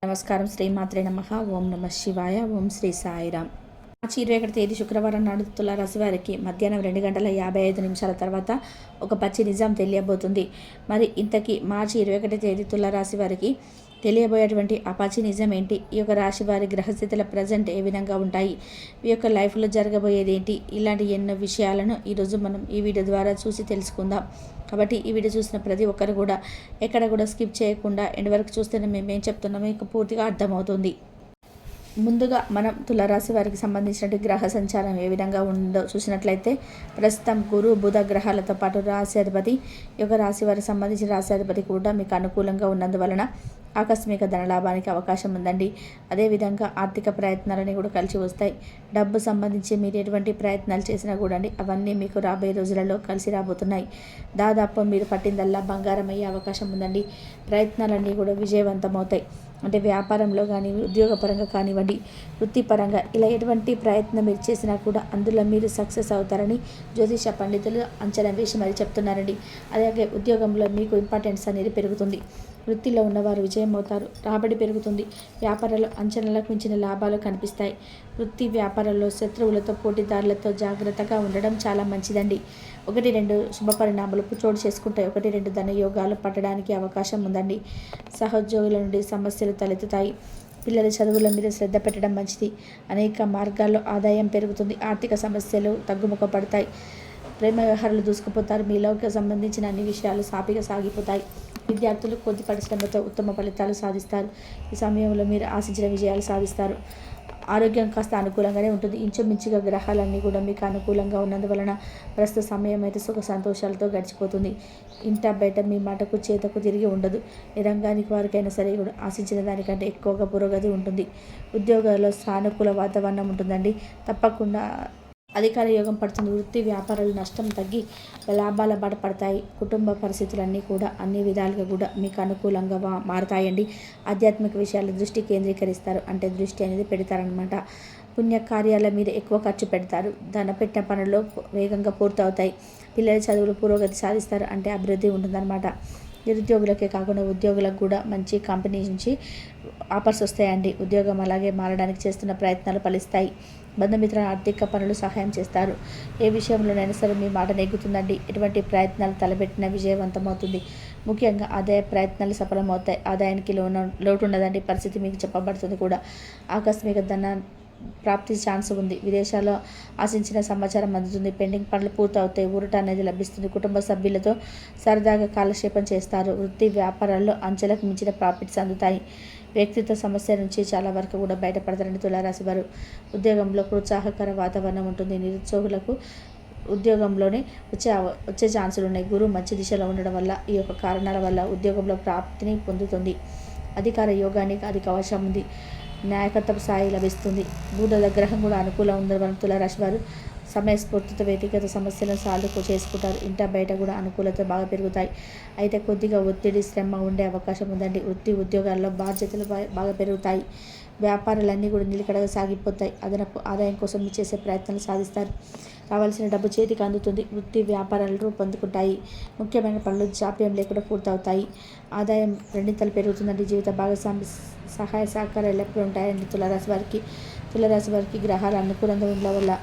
నమస్కారం. శ్రీమాత్రే నమః. ఓం నమ శివాయ. ఓం శ్రీ సాయిరామ్. మార్చి 21 తేదీ శుక్రవారం నాడు తులారాశి వారికి మధ్యాహ్నం 2:55 తర్వాత ఒక పచ్చి నిజం తెలియబోతుంది. మరి ఇంతకీ మార్చి 21 తేదీ తులారాశి వారికి తెలియబోయేటువంటి ఆ పచ్చి నిజం ఏంటి? ఈ యొక్క రాశి వారి గ్రహస్థితుల ప్రజెంట్ ఏ విధంగా ఉంటాయి? ఈ యొక్క లైఫ్లో జరగబోయేది ఏంటి? ఇలాంటి ఎన్నో విషయాలను ఈరోజు మనం ఈ వీడియో ద్వారా చూసి తెలుసుకుందాం. కాబట్టి ఈ వీడియో చూసిన ప్రతి ఒక్కరు కూడా ఎక్కడ కూడా స్కిప్ చేయకుండా ఎండ్ వరకు చూస్తేనే మేము ఏం చెప్తున్నామో మీకు పూర్తిగా అర్థమవుతుంది. ముందుగా మనం తులారాశి వారికి సంబంధించిన గ్రహ సంచారం ఏ విధంగా ఉందో చూసినట్లయితే ప్రస్తుతం గురు బుధ గ్రహాలతో పాటు రాశి ఈ యొక్క రాశి వారికి సంబంధించిన రాశి కూడా మీకు అనుకూలంగా ఉన్నందువలన ఆకస్మిక ధనలాభానికి అవకాశం ఉందండి. అదేవిధంగా ఆర్థిక ప్రయత్నాలని కూడా కలిసి వస్తాయి. డబ్బు సంబంధించి మీరు ఎటువంటి ప్రయత్నాలు చేసినా కూడా అవన్నీ మీకు రాబోయే రోజులలో కలిసి రాబోతున్నాయి. దాదాపు మీరు పట్టిందల్లా బంగారం అయ్యే అవకాశం ఉందండి. ప్రయత్నాలన్నీ కూడా విజయవంతమవుతాయి. అంటే వ్యాపారంలో కానీ, ఉద్యోగపరంగా కానివ్వండి, వృత్తిపరంగా ఇలా ఎటువంటి ప్రయత్నం మీరు చేసినా కూడా అందులో మీరు సక్సెస్ అవుతారని జ్యోతిష పండితులు అంచనా వేసి మరి చెప్తున్నారండి. అలాగే ఉద్యోగంలో మీకు ఇంపార్టెన్స్ అనేది పెరుగుతుంది. వృత్తిలో ఉన్నవారు విజయం అవుతారు. రాబడి పెరుగుతుంది. వ్యాపారాల్లో అంచనాలకు మించిన లాభాలు కనిపిస్తాయి. వృత్తి వ్యాపారాల్లో శత్రువులతో, పోటీదారులతో జాగ్రత్తగా ఉండడం చాలా మంచిదండి. 1-2 శుభ పరిణామాలు చోటు చేసుకుంటాయి. 1-2 ధనయోగాలు పట్టడానికి అవకాశం ఉందండి. సహోద్యోగుల నుండి సమస్యలు తలెత్తుతాయి. పిల్లల చదువుల మీద శ్రద్ధ పెట్టడం మంచిది. అనేక మార్గాల్లో ఆదాయం పెరుగుతుంది. ఆర్థిక సమస్యలు తగ్గుముఖ పడతాయి. ప్రేమ వ్యవహారాలు దూసుకుపోతారు. మీలోకి సంబంధించిన అన్ని విషయాలు సాఫీగా సాగిపోతాయి. విద్యార్థులు కొద్ది పరిశ్రమతో ఉత్తమ ఫలితాలు సాధిస్తారు. ఈ సమయంలో మీరు ఆశించిన విజయాలు సాధిస్తారు. ఆరోగ్యం కాస్త అనుకూలంగానే ఉంటుంది. ఇంచుమించుగా గ్రహాలన్నీ కూడా మీకు అనుకూలంగా ఉన్నందువలన ప్రస్తుత సమయం అయితే సుఖ సంతోషాలతో గడిచిపోతుంది. ఇంట బయట మీ మాటకు చేతకు తిరిగి ఉండదు. ఏ రంగానికి వారికైనా సరే కూడా ఆశించిన దానికంటే ఎక్కువగా పురోగతి ఉంటుంది. ఉద్యోగాల్లో సానుకూల వాతావరణం ఉంటుందండి. తప్పకుండా అధికార యోగం పడుతుంది. వృత్తి వ్యాపారాలు నష్టం తగ్గి లాభాల బాట పడతాయి. కుటుంబ పరిస్థితులన్నీ కూడా అన్ని విధాలుగా కూడా మీకు అనుకూలంగా మారుతాయండి. ఆధ్యాత్మిక విషయాలు దృష్టి కేంద్రీకరిస్తారు. అంటే దృష్టి అనేది పెడతారనమాట. పుణ్యకార్యాల మీద ఎక్కువ ఖర్చు పెడతారు. పెట్టిన పనుల్లో వేగంగా పూర్తవుతాయి. పిల్లల చదువులు పురోగతి సాధిస్తారు. అంటే అభివృద్ధి ఉంటుందన్నమాట. నిరుద్యోగులకే కాకుండా ఉద్యోగులకు కూడా మంచి కంపెనీ నుంచి ఆఫర్స్ వస్తాయండి. ఉద్యోగం అలాగే మారడానికి చేస్తున్న ప్రయత్నాలు ఫలిస్తాయి. బంధుమిత్రుల ఆర్థిక పనులు సహాయం చేస్తారు. ఏ విషయంలోనైనా సరే మీ మాట నెగ్గుతుందండి. ఎటువంటి ప్రయత్నాలు తలపెట్టిన విజయవంతమవుతుంది. ముఖ్యంగా ఆదాయ ప్రయత్నాలు సఫలమవుతాయి. ఆదాయానికి లోటు ఉండదండి. పరిస్థితి మీకు చెప్పబడుతుంది కూడా. ఆకస్మిక ధన ప్రాప్తి ఛాన్స్ ఉంది. విదేశాల్లో ఆశించిన సమాచారం అందుతుంది. పెండింగ్ పనులు పూర్తవుతాయి. ఊరట అనేది లభిస్తుంది. కుటుంబ సభ్యులతో సరదాగా కాలక్షేపం చేస్తారు. వృత్తి వ్యాపారాల్లో అంచెలకు మించిన ప్రాఫిట్స్ అందుతాయి. వ్యక్తిత్వ సమస్య నుంచి చాలా వరకు కూడా బయటపడతారని తులారాశి వారు. ఉద్యోగంలో ప్రోత్సాహకర వాతావరణం ఉంటుంది. నిరుద్యోగులకు ఉద్యోగంలోనే వచ్చే ఛాన్సులు ఉన్నాయి. గురువు మంచి దిశలో ఉండడం వల్ల ఈ యొక్క కారణాల వల్ల ఉద్యోగంలో ప్రాప్తిని పొందుతుంది. అధికార యోగానికి అధిక అవకాశం ఉంది. నాయకత్వ స్థాయి లభిస్తుంది. బుధ గ్రహం కూడా అనుకూలం ఉందని తులారాశి వారు సమయస్ఫూర్తితో వ్యక్తిగత సమస్యలను సాల్వ్ చేసుకుంటారు. ఇంట బయట కూడా అనుకూలత బాగా పెరుగుతాయి. అయితే కొద్దిగా ఒత్తిడి, శ్రమ ఉండే అవకాశం ఉందండి. ఉద్యోగాల్లో బాధ్యతలు బాగా పెరుగుతాయి. వ్యాపారాలన్నీ కూడా నిలకడగా సాగిపోతాయి. అదనపు ఆదాయం కోసం మీరు చేసే ప్రయత్నాలు సాధిస్తారు. రావాల్సిన డబ్బు చేతికి అందుతుంది. వృత్తి వ్యాపారాలు రూపొందుకుంటాయి. ముఖ్యమైన పనులు జాప్యం లేకుండా పూర్తవుతాయి. ఆదాయం రెండింతలు పెరుగుతుందండి. జీవిత భాగస్వామి సహాయ సహకారాలు ఎల్లప్పుడూ ఉంటాయండి. తులారాశి వారికి గ్రహాల అనుకూలంగా ఉండడం వల్ల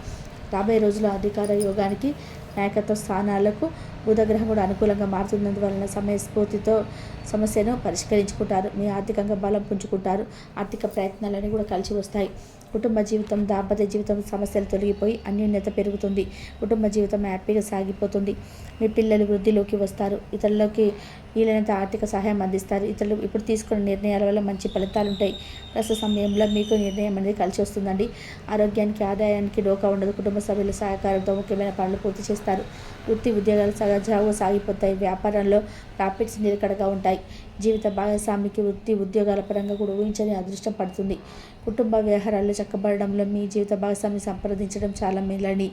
రాబోయే రోజుల్లో అధికార యోగానికి, నాయకత్వ స్థానాలకు బుధగ్రహం కూడా అనుకూలంగా మారుతున్నందువలన సమయస్ఫూర్తితో సమస్యను పరిష్కరించుకుంటారు. మీ ఆర్థికంగా బలం పుంజుకుంటారు. ఆర్థిక ప్రయత్నాలన్నీ కూడా కలిసి వస్తాయి. కుటుంబ జీవితం, దాంపత్య జీవితం సమస్యలు తొలగిపోయి అన్యోన్యత పెరుగుతుంది. కుటుంబ జీవితం హ్యాపీగా సాగిపోతుంది. మీ పిల్లలు వృద్ధిలోకి వస్తారు. ఇతరులకి వీలైనంత ఆర్థిక సహాయం అందిస్తారు. ఇతరులు ఇప్పుడు తీసుకున్న నిర్ణయాల వల్ల మంచి ఫలితాలు ఉంటాయి. ప్రస్తుత సమయంలో మీకు నిర్ణయం అనేది కలిసి వస్తుందండి. ఆరోగ్యానికి, ఆదాయానికి డోకా ఉండదు. కుటుంబ సభ్యుల సహకారంతో ముఖ్యమైన పనులు పూర్తి చేస్తారు. వృత్తి ఉద్యోగాలు సజావుగా సాగిపోతాయి. వ్యాపారంలో ప్రాఫిట్స్ నిలకడగా ఉంటాయి. జీవిత భాగస్వామికి వృత్తి ఉద్యోగాల పరంగా కూడా ఊహించని అదృష్టం పడుతుంది. కుటుంబ వ్యవహారాలు చక్కబడడంలో మీ జీవిత భాగస్వామిని సంప్రదించడం చాలా మేలని.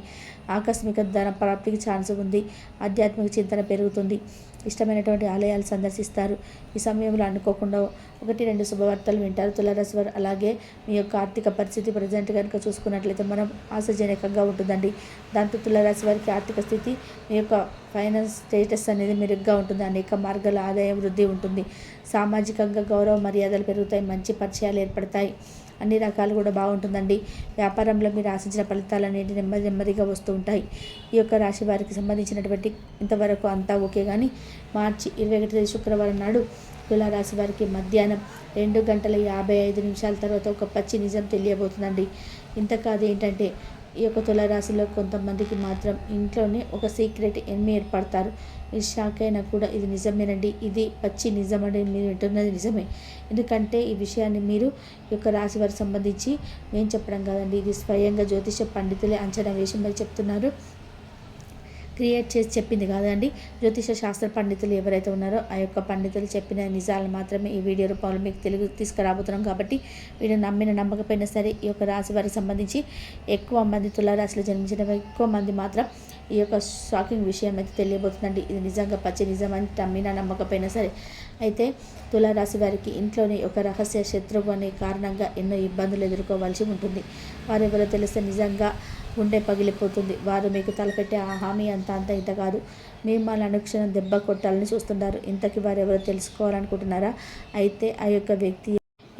ఆకస్మిక ధన ప్రాప్తికి ఛాన్స్ ఉంది. ఆధ్యాత్మిక చింతన పెరుగుతుంది. ఇష్టమైనటువంటి ఆలయాలు సందర్శిస్తారు. ఈ సమయంలో అనుకోకుండా 1-2 శుభవార్తలు వింటారు తులారాశి వారు. అలాగే మీ యొక్క ఆర్థిక పరిస్థితి ప్రజెంట్ కనుక చూసుకున్నట్లయితే మనం ఆశాజనకంగా ఉంటుందండి. దాంతో తులారాశి వారికి ఆర్థిక స్థితి, మీ యొక్క ఫైనాన్స్ స్టేటస్ అనేది మెరుగ్గా ఉంటుంది. అనేక మార్గాల ఆదాయం వృద్ధి ఉంటుంది. సామాజికంగా గౌరవ మర్యాదలు పెరుగుతాయి, మంచి పరిచయాలు ఏర్పడతాయి, అన్ని రకాలు కూడా బాగుంటుందండి. వ్యాపారంలో మీరు ఆశించిన ఫలితాలు అనేవి నెమ్మది నెమ్మదిగా వస్తూ ఉంటాయి. ఈ యొక్క రాశి వారికి సంబంధించినటువంటి ఇంతవరకు అంతా ఓకే. కానీ మార్చి 21 శుక్రవారం నాడు తులారాశి వారికి మధ్యాహ్నం 2:55 తర్వాత ఒక పచ్చి నిజం తెలియబోతుందండి. ఇంతకాదు ఏంటంటే ఈ యొక్క తులారాశిలో కొంతమందికి మాత్రం ఇంట్లోనే ఒక సీక్రెట్ ఎనిమి ఏర్పడతారు. మీరు షాక్ అయినా కూడా ఇది నిజమేనండి, ఇది పచ్చి నిజం అండి, మీరు వింటున్నది నిజమే. ఎందుకంటే ఈ విషయాన్ని మీరు ఈ యొక్క రాశి వారికి సంబంధించి నేను చెప్పడం కాదండి, ఇది స్వయంగా జ్యోతిష పండితులే అంచనా వేసి మరి చెప్తున్నారు, క్రియేట్ చేసి చెప్పింది కాదండి. జ్యోతిష శాస్త్ర పండితులు ఎవరైతే ఉన్నారో ఆ యొక్క పండితులు చెప్పిన నిజాలు మాత్రమే ఈ వీడియో రూపంలో మీకు తెలుగు తీసుకురాబోతున్నాం. కాబట్టి వీడియో నమ్మిన నమ్మకపోయినా సరే ఈ యొక్క రాశి వారికి సంబంధించి ఎక్కువ మంది తులారాశిలో జన్మించిన ఎక్కువ మంది మాత్రం ఈ యొక్క షాకింగ్ విషయం అయితే తెలియబోతుందండి. ఇది నిజంగా పచ్చి నిజం అని నమ్మినా నమ్మకపోయినా సరే. అయితే తులారాశి వారికి ఇంట్లోనే ఒక రహస్య శత్రువు అనే కారణంగా ఎన్నో ఇబ్బందులు ఎదుర్కోవాల్సి ఉంటుంది. వారెవరో తెలిస్తే నిజంగా గుండె పగిలిపోతుంది. వారు మీకు తలపెట్టే ఆ హామీ అంత ఇంత కాదు, మిమ్మల్ని అనుక్షణం దెబ్బ కొట్టాలని చూస్తున్నారు. ఇంతకీ వారు ఎవరో తెలుసుకోవాలనుకుంటున్నారా? అయితే ఆ యొక్క వ్యక్తి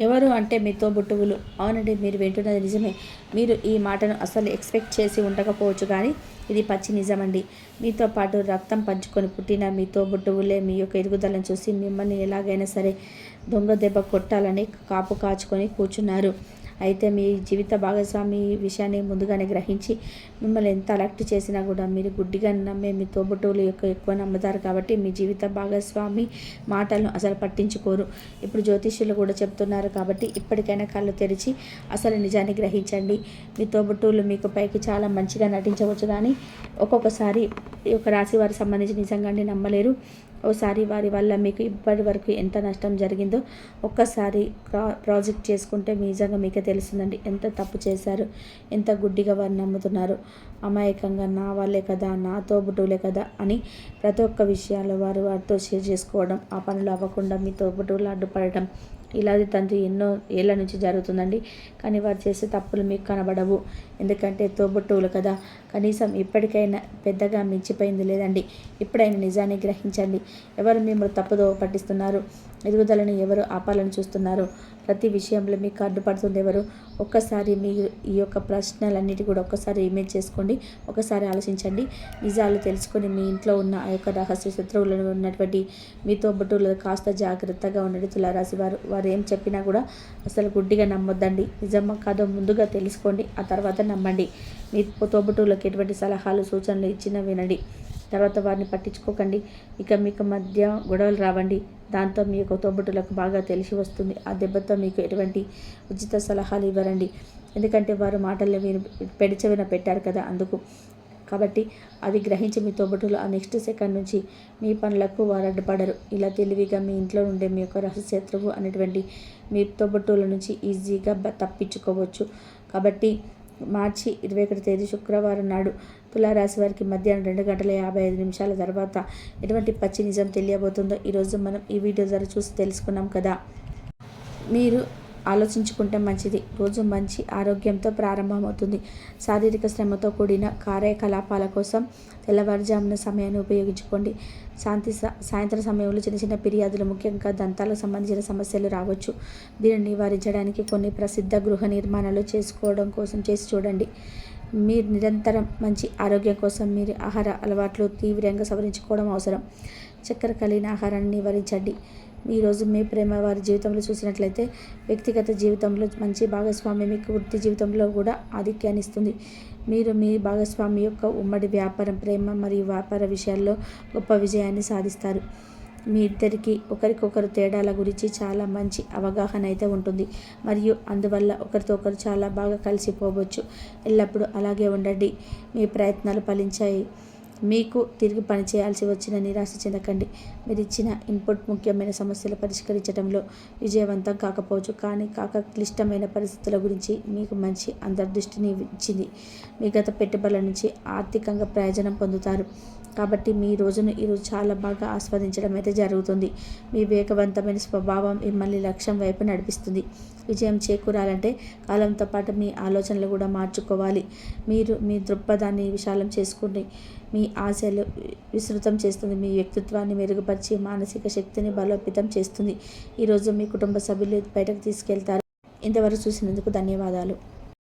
ఎవరు అంటే మీ తోబుట్టువులు. అవునండి, మీరు వింటున్నది నిజమే. మీరు ఈ మాటను అసలు ఎక్స్పెక్ట్ చేసి ఉండకపోవచ్చు, కానీ ఇది పచ్చి నిజమండి. మీతో పాటు రక్తం పంచుకొని పుట్టిన మీ తోబుట్టువులే మీ యొక్క ఎదుగుదలను చూసి మిమ్మల్ని ఎలాగైనా సరే దొంగ దెబ్బ కొట్టాలని కాపు కాచుకొని కూర్చున్నారు. అయితే మీ జీవిత భాగస్వామి ఈ విషయాన్ని ముందుగానే గ్రహించి మిమ్మల్ని ఎంత అలర్ట్ చేసినా కూడా మీరు గుడ్డిగా నమ్మే మీ తోబుట్టువులు ఎక్కువ నమ్ముతారు. కాబట్టి మీ జీవిత భాగస్వామి మాటలను అసలు పట్టించుకోరు. ఇప్పుడు జ్యోతిష్యులు కూడా చెప్తున్నారు కాబట్టి ఇప్పటికైనా కళ్ళు తెరిచి అసలు నిజాన్ని గ్రహించండి. మీ తోబుట్టువులు మీకు పైకి చాలా మంచిగా నటించవచ్చు, కానీ ఒక్కొక్కసారి ఈ యొక్క రాశి వారికి సంబంధించి నిజంగానే నమ్మలేరు. ఓసారి వారి వల్ల మీకు ఇప్పటి వరకు ఎంత నష్టం జరిగిందో ఒక్కసారి ప్రాజెక్ట్ చేసుకుంటే నిజంగా మీకే తెలుస్తుందండి ఎంత తప్పు చేశారు, ఎంత గుడ్డిగా వారు నమ్ముతున్నారు. అమాయకంగా నా వాళ్ళే కదా, నా తోబుట్టువులే కదా అని ప్రతి ఒక్క విషయాల్లో వారితో షేర్ చేసుకోవడం, ఆ పనులు అవ్వకుండా మీ తోబుట్టువులు అడ్డుపడటం, ఇలాది తండ్రి ఎన్నో ఏళ్ళ నుంచి జరుగుతుందండి. కానీ వారు చేసే తప్పులు మీకు కనబడవు, ఎందుకంటే తోబుట్టువులు కదా. కనీసం ఇప్పటికైనా పెద్దగా మించిపోయింది లేదండి. ఇప్పుడైనా నిజాన్ని గ్రహించండి. ఎవరు మిమ్మల్ని తప్పుదో పట్టిస్తున్నారు, ఎదుగుదలను ఎవరు ఆపాలని చూస్తున్నారు, ప్రతి విషయంలో మీకు అడ్డుపడుతుంది ఎవరు? ఒక్కసారి మీరు ఈ యొక్క ప్రశ్నలన్నిటి కూడా ఒక్కసారి ఇమేజ్ చేసుకోండి, ఒకసారి ఆలోచించండి. నిజాలు తెలుసుకొని మీ ఇంట్లో ఉన్న ఆ యొక్క రహస్య శత్రువులను ఉన్నటువంటి మీ తోబుట్టువులు కాస్త జాగ్రత్తగా ఉండండి. తులారాశి వారు ఏం చెప్పినా కూడా అసలు గుడ్డిగా నమ్మొద్దండి. నిజమా కాదో ముందుగా తెలుసుకోండి, ఆ తర్వాత నమ్మండి. మీ తోబుట్టువులకు ఎటువంటి సలహాలు సూచనలు ఇచ్చినా వినండి, తర్వాత వారిని పట్టించుకోకండి. ఇక మీకు మధ్య గొడవలు రావండి, దాంతో మీ యొక్క తోబుట్టులకు బాగా తెలిసి వస్తుంది. ఆ దెబ్బతో మీకు ఎటువంటి ఉచిత సలహాలు ఇవ్వరండి, ఎందుకంటే వారు మాటల్లో మీరు పెడిచెవిన పెట్టారు కదా అందుకు. కాబట్టి అది గ్రహించి మీ తోబుట్టులు ఆ నెక్స్ట్ సెకండ్ నుంచి మీ పనులకు వారు అడ్డుపడరు. ఇలా తెలివిగా మీ ఇంట్లో ఉండే మీ యొక్క రహస్యత్రువు అనేటువంటి మీ తోబుట్టువుల నుంచి ఈజీగా తప్పించుకోవచ్చు. కాబట్టి మార్చి 21 శుక్రవారం నాడు తులారాశి వారికి మధ్యాహ్నం 2:55 తర్వాత ఎటువంటి పచ్చి నిజం తెలియబోతుందో ఈరోజు మనం ఈ వీడియో ద్వారా చూసి తెలుసుకున్నాం కదా. మీరు ఆలోచించుకుంటే మంచిది. రోజు మంచి ఆరోగ్యంతో ప్రారంభమవుతుంది. శారీరక శ్రమతో కూడిన కార్యకలాపాల కోసం తెల్లవారుజామున సమయాన్ని ఉపయోగించుకోండి. సాయంత్రం సమయంలో చిన్న చిన్న ఫిర్యాదులు, ముఖ్యంగా దంతాలకు సంబంధించిన సమస్యలు రావచ్చు. దీనిని నివారించడానికి కొన్ని ప్రసిద్ధ గృహ నిర్మాణాలు చేసి చూడండి. మీరు నిరంతరం మంచి ఆరోగ్యం కోసం మీరు ఆహార అలవాట్లు తీవ్రంగా సవరించుకోవడం అవసరం. చక్కెర కలిగిన ఆహారాన్ని నివారించండి. ఈరోజు మీ ప్రేమ వారి జీవితంలో చూసినట్లయితే వ్యక్తిగత జీవితంలో మంచి భాగస్వామి మీకు వృత్తి జీవితంలో కూడా ఆధిక్యాన్ని ఇస్తుంది. మీరు మీ భాగస్వామి యొక్క ఉమ్మడి వ్యాపారం, ప్రేమ మరియు వ్యాపార విషయాల్లో గొప్ప విజయాన్ని సాధిస్తారు. మీ ఇద్దరికి ఒకరికొకరు తేడాల గురించి చాలా మంచి అవగాహన అయితే ఉంటుంది, మరియు అందువల్ల ఒకరితో ఒకరు చాలా బాగా కలిసిపోవచ్చు. ఎల్లప్పుడూ అలాగే ఉండండి. మీ ప్రయత్నాలు ఫలించాయి. మీకు తిరిగి పని చేయాల్సి వచ్చిన నిరాశ చెందకండి. మీరు ఇచ్చిన ఇన్పుట్ ముఖ్యమైన సమస్యలు పరిష్కరించడంలో విజయవంతం కాకపోవచ్చు, కానీ క్లిష్టమైన పరిస్థితుల గురించి మీకు మంచి అంతర్దృష్టిని ఇచ్చింది. మీ గత పెట్టుబడుల నుంచి ఆర్థికంగా ప్రయోజనం పొందుతారు. కాబట్టి మీ రోజును ఈరోజు చాలా బాగా ఆస్వాదించడం అయితే జరుగుతుంది. మీ వివేకవంతమైన స్వభావం మిమ్మల్ని లక్ష్యం వైపు నడిపిస్తుంది. విజయం చేకూరాలంటే కాలంతో పాటు మీ ఆలోచనలు కూడా మార్చుకోవాలి. మీరు మీ దృక్పథాన్ని విశాలం చేసుకుని మీ ఆశలు విస్తృతం చేస్తుంది. మీ వ్యక్తిత్వాన్ని మెరుగుపరిచి మానసిక శక్తిని బలోపేతం చేస్తుంది. ఈరోజు మీ కుటుంబ సభ్యులు బయటకు తీసుకెళ్తారు. ఇంతవరకు చూసినందుకు ధన్యవాదాలు.